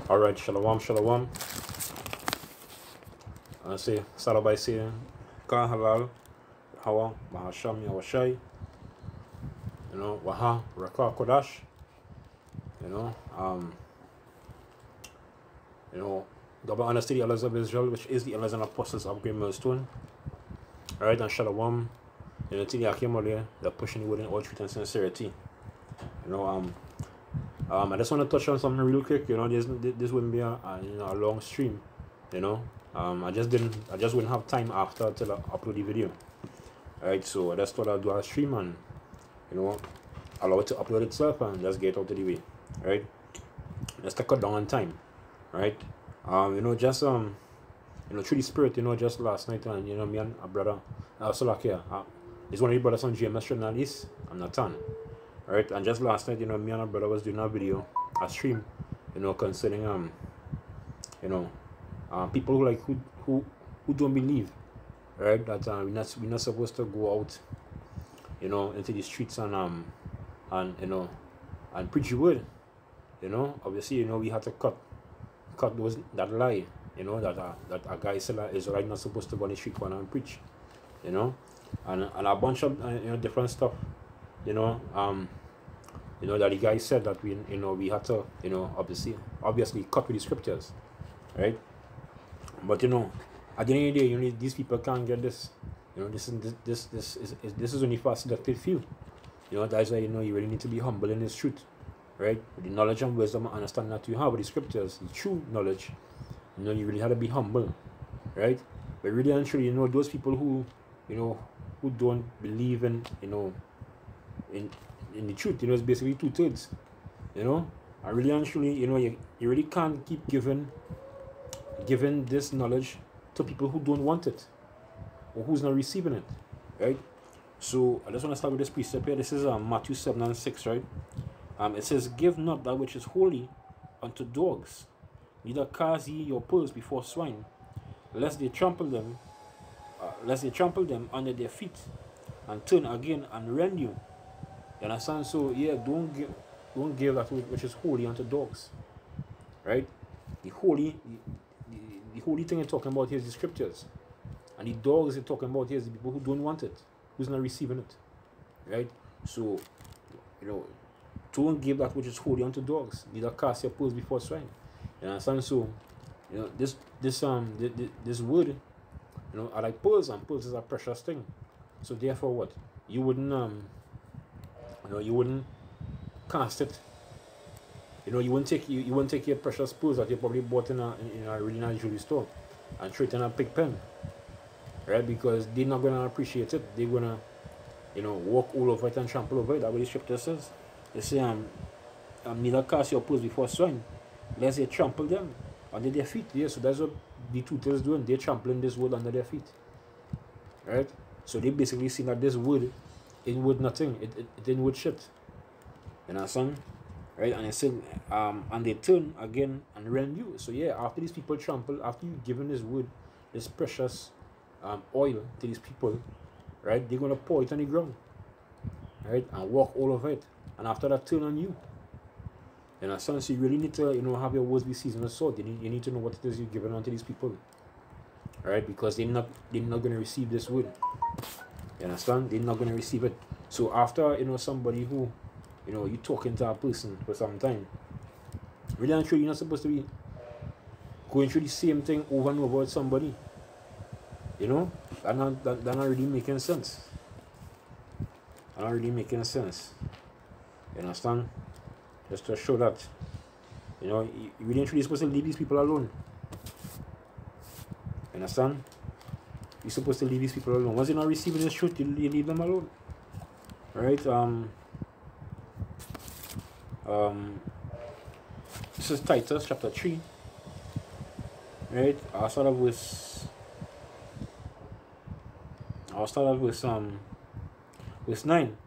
Alright, shalom, shalom. I say, start by saying, Ka halal, Hawa, Mahasham, Yawashai, Waha, Raka Kodash, double honesty, the elders of Israel, which is the elders and apostles of Great Millstone. Alright, and shalom, to the Akim Ole, they're pushing the word in all truth and sincerity. I just want to touch on something real quick. This wouldn't be a long stream. I just wouldn't have time after till I upload the video. Alright, so I just thought I'd do a stream and allow it to upload itself and just get out of the way. Right? Let's take it down on time. Right? Through the spirit, just last night and me and a brother, Solakia, he's one of the brothers on GMS I'm Nathan. Right, and just last night, me and our brother was doing a video, a stream, concerning people who don't believe, right? That we're not supposed to go out, into the streets and preach the word. Obviously, we had to cut that lie, that a guy said that Israelite not supposed to go on the street corner and preach, and a bunch of different stuff. That the guy said that we had to, obviously cut with the scriptures, right? But at the end of the day, these people can't get this. This is only for a selected few. That's why you really need to be humble in this truth, right? With the knowledge and wisdom and understanding that you have with the scriptures, the true knowledge, you really have to be humble, right? But really and truly, those people who don't believe in the truth, it's basically 2/3. I really and truly, you really can't keep giving this knowledge to people who don't want it or who's not receiving it, right? So I just want to start with this precept here. This is Matthew 7:6, right? It says, "Give not that which is holy unto dogs, neither cast ye your pearls before swine, lest they trample them under their feet, and turn again and rend you." You understand? So yeah, don't give that which is holy unto dogs, right? The holy thing you're talking about here is the scriptures, and the dogs you're talking about here is the people who don't want it, who's not receiving it, right? So don't give that which is holy unto dogs, neither cast your pearls before swine. You understand? So this word, I like pearls, and pearls is a precious thing. So therefore, what you wouldn't cast it. You wouldn't take your precious pearls that you probably bought in a really nice jewelry store and throw it in a pig pen, right? Because they're not gonna appreciate it. They're gonna, walk all over it and trample over it. That's what the scripture says. They say, neither cast your pearls before swine, lest they trample them under their feet. Yeah, so that's what the 2/3 doing. They're trampling this word under their feet, right? So they basically see that this word ain't worth nothing. It ain't worth shit. You understand? Right? And it said, and they turn again and rend you. So yeah, after these people trample, after you've given this wood, this precious oil to these people, right? They're gonna pour it on the ground, right? And walk all over it. And after that, turn on you. You understand? So you really need to, have your words be seasoned with salt. You need to know what it is you're giving onto these people, right? Because they're not gonna receive this wood. You understand? They're not gonna receive it. So after somebody who you talking to a person for some time, really and truly, you're not supposed to be going through the same thing over and over with somebody. That not really making sense. Not really making sense. You understand? Just to show that you really and truly supposed to leave these people alone. You understand? You're supposed to leave these people alone. Once you're not receiving this truth, you leave them alone. Right? This is Titus chapter 3. Right? I'll start off with verse 9.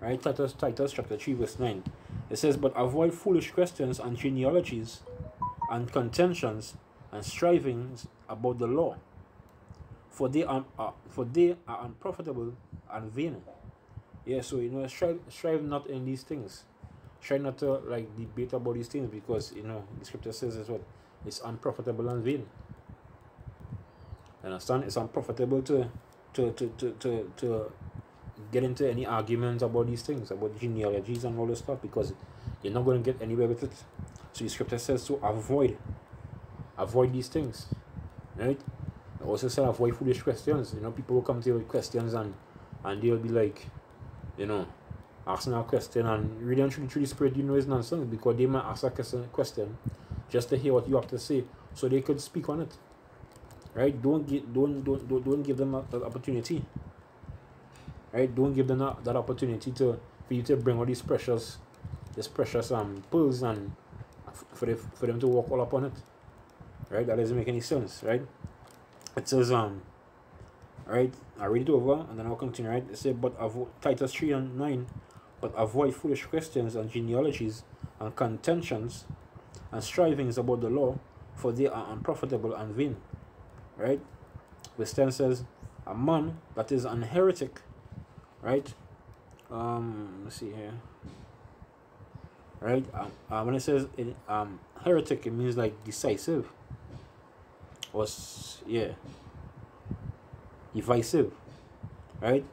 Right? Titus chapter 3 verse 9. It says, "But avoid foolish questions and genealogies and contentions and strivings about the law, for they are unprofitable and vain." Yeah, so strive not in these things. try not to like debate about these things, because you know the scripture says it's what, it's unprofitable and vain. Understand? It's unprofitable to get into any arguments about these things, about genealogies and all this stuff, because you're not going to get anywhere with it. So the scripture says to avoid these things, right? It also said avoid foolish questions. You know, people will come to you with questions, and they'll be like, you know, asking a question, and really and truly spirit, you know, is nonsense, because they might ask a question just to hear what you have to say, so they could speak on it, right? Don't give them that opportunity, right? Don't give them that opportunity for you to bring all these precious pearls, and for them to walk all upon it, right? That doesn't make any sense, right? It says right, I read it over and then I'll continue, right? It says, but avoid, Titus 3:9, but avoid foolish questions and genealogies and contentions and strivings about the law, for they are unprofitable and vain, right? Which then says, a man that is an heretic, right? Let's see here, right? When it says heretic, it means like decisive, or divisive, right?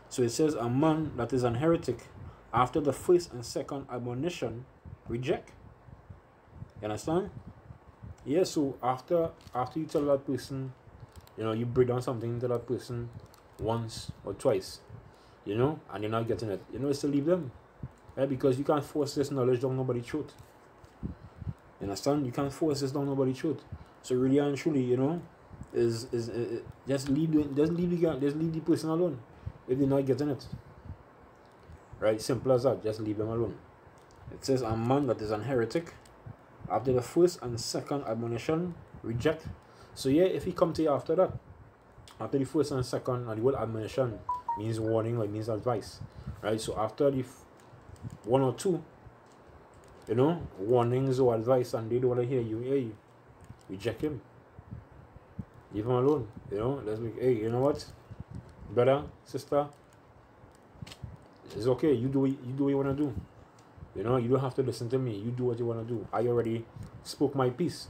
So it says, a man that is an heretic, after the first and second admonition, reject. You understand? Yeah. So after you tell that person, you know, you break down something to that person once or twice, you know, and you're not getting it, you know, it's to leave them, right? Because you can't force this knowledge down nobody's throat. You understand? You can't force this down nobody's throat. So really and truly, you know, is just leave the person alone if they're not getting it, right? Simple as that. Just leave them alone. It says, a man that is an heretic, after the first and second admonition, reject. So yeah, if he come to you after that, after the first and second, and the word admonition means warning, like means advice, right? So after the one or two, you know, warnings or advice, and they don't want to hear you, hey, reject him. Leave him alone, you know. Let's make, hey, you know what, brother, sister, it's okay. You do what you want to do. You know, you don't have to listen to me. You do what you want to do. I already spoke my piece.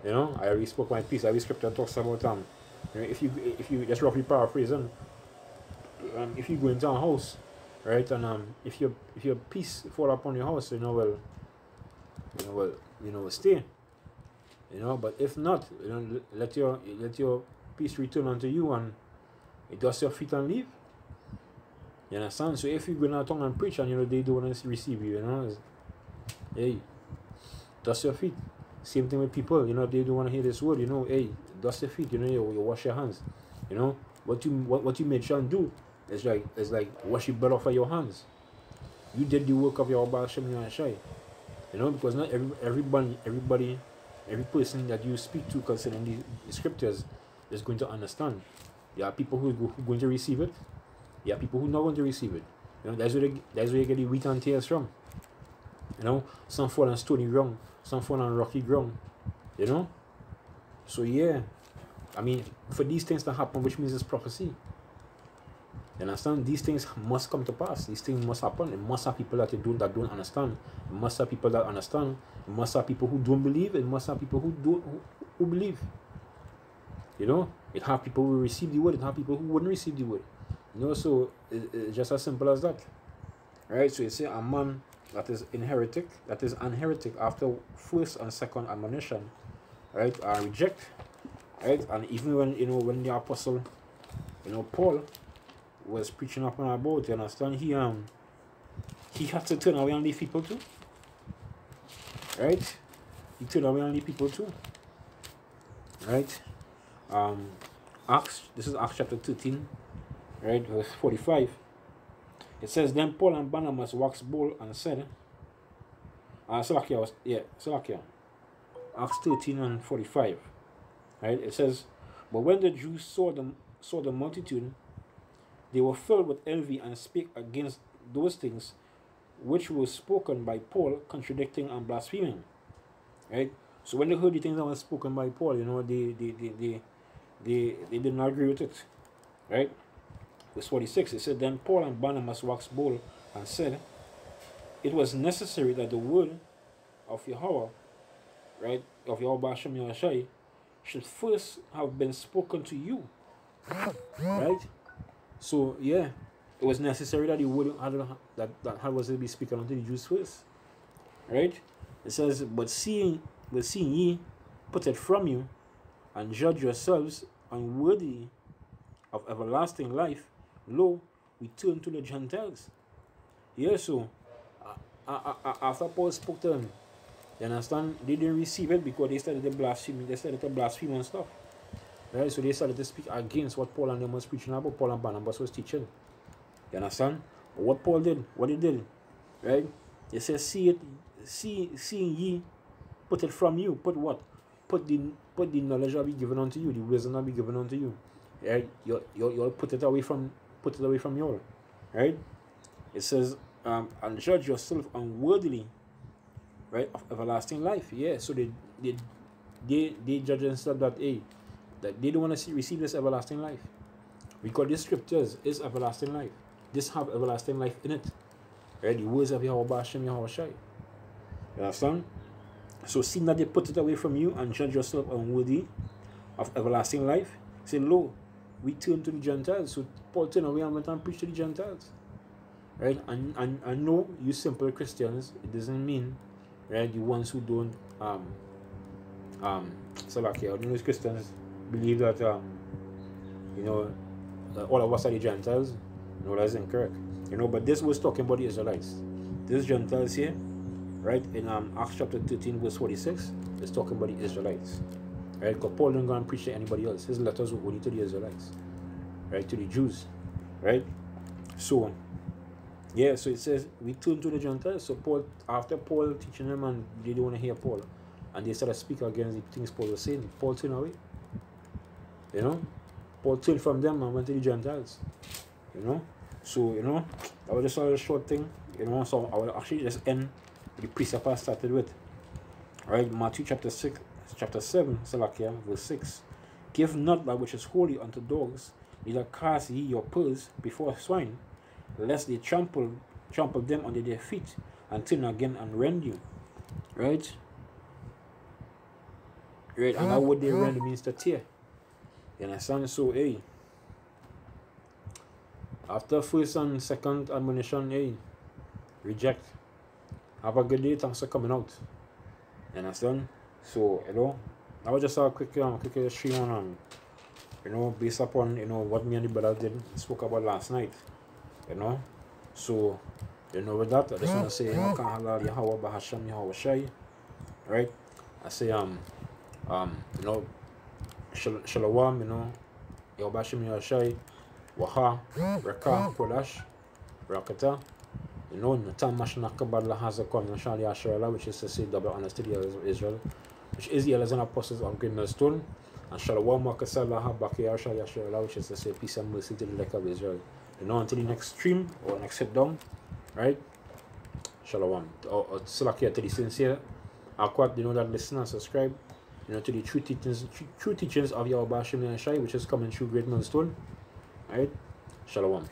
You know, I already spoke my piece. Every scripture talks about you know, if you just roughly paraphrasing, if you go into a house, right, and if your piece fall upon your house, stay. You know, but if not, you know, let your peace return unto you, and it dust your feet and leave. You understand? So if you go out and preach, and you know they don't want to receive you, you know, hey, dust your feet. Same thing with people, you know, if they don't want to hear this word, you know, hey, dust your feet, you know, you wash your hands. You know, what you made sure and do is like wash your blood off of your hands. You did the work of your Baal Shem and Shai. You know, because not everybody, every person that you speak to concerning the scriptures is going to understand. There are people who are going to receive it. There are people who are not going to receive it. You know, that's where you get the wheat and tares from. You know, some fall on stony ground, some fall on rocky ground. You know, so yeah, I mean, for these things to happen, which means it's prophecy. You understand? These things must come to pass. These things must happen. It must have people that don't understand. It must have people that understand. It must have people who don't believe. It must have people who believe. You know, it have people who receive the word. It have people who wouldn't receive the word. You know, so it's just as simple as that. Right? So you say a man that is an heretic after first and second admonition, right, reject, right? And even when the apostle, Paul was preaching up and about, you understand, he had to turn away and leave people too, right? He turned away and leave people too, right? This is Acts chapter 13, right, verse 45. It says, then Paul and Barnabas waxed bold and said, Salakia, Acts 13 and 45, right? It says, but when the Jews saw the multitude, they were filled with envy and spake against those things which were spoken by Paul, contradicting and blaspheming, right? So when they heard the things that were spoken by Paul, you know, they did not agree with it, right? Verse 46, it said, then Paul and Barnabas waxed bold and said, it was necessary that the word of Yahweh, right, of Yahweh Bashem Yahushai, should first have been spoken to you, right? So yeah, it was necessary that the word that was to be spoken unto the Jews first, right? It says, but seeing ye put it from you, and judge yourselves unworthy of everlasting life, lo, we turn to the Gentiles. Yeah, so after Paul spoke to them, you understand, they didn't receive it because they started to blaspheme and stuff. Right? So they started to speak against what Paul and them was preaching about, Paul and Barnabas was teaching. You understand? But what Paul did, what he did, right? He says, seeing ye put it from you. Put what? Put the knowledge that be given unto you, the wisdom that be given unto you. Right? You'll put it away from you all. Right? It says, and judge yourself unworthily, right, of everlasting life. Yeah, so they judge themselves that that they don't want to receive this everlasting life. Because this scriptures is everlasting life. This have everlasting life in it. Right? The words of Yahweh Bashem Yahushai. You understand? So seeing that they put it away from you and judge yourself unworthy of everlasting life, say, lo, we turn to the Gentiles. So Paul turned away and went and preached to the Gentiles. Right? And I know you simple Christians, it doesn't mean, right, the ones who don't so like yeah, those Christians believe that all of us are the Gentiles. No, that's incorrect. But this was talking about the Israelites. These Gentiles here, right, in Acts chapter 13 verse 46, is talking about the Israelites. Right? Because Paul didn't go and preach to anybody else. His letters were only to the Israelites. Right, to the Jews. Right? So yeah, so it says we turn to the Gentiles. So Paul, after Paul teaching them, and they didn't want to hear Paul, and they started speaking against the things Paul was saying, Paul turned away. Paul turned from them and went to the Gentiles. So that was just a short thing. So I will actually just end the precept I started with. Alright, Matthew chapter 7, Salakia, verse 6. Give not that which is holy unto dogs, neither cast ye your pearls before swine, lest they trample them under their feet and turn again and rend you. Right? Right, and that word they rend means to tear. You understand? So after first and second admonition, reject. Have a good day, thanks for coming out. You understand? So, that was just a quick stream on based upon what me and the brother did spoke about last night. So with that I just want to say Yahweh Bahasham Yahweh Shai, right? I say Shalom, Yahweh Bahasham Yahweh Shai, Waha, Reka, Kodash, Rakata, Natan Mashnakabad Lahazakon Nashali Asherala, which is to say double honest to the elders of Israel, which is the elders and apostles of Great Millstone, and Shalom Makasalaha Bakiyar Shali Asherala, which is to say peace and mercy to the elect of Israel. Until the next stream or next sit down, right? Shalom. Or Salakia to the sincere Akwat, that listen and subscribe, to the true teachings of Yahweh Bashem Yahushai, which is coming through Great Millstone. Right? Shalom.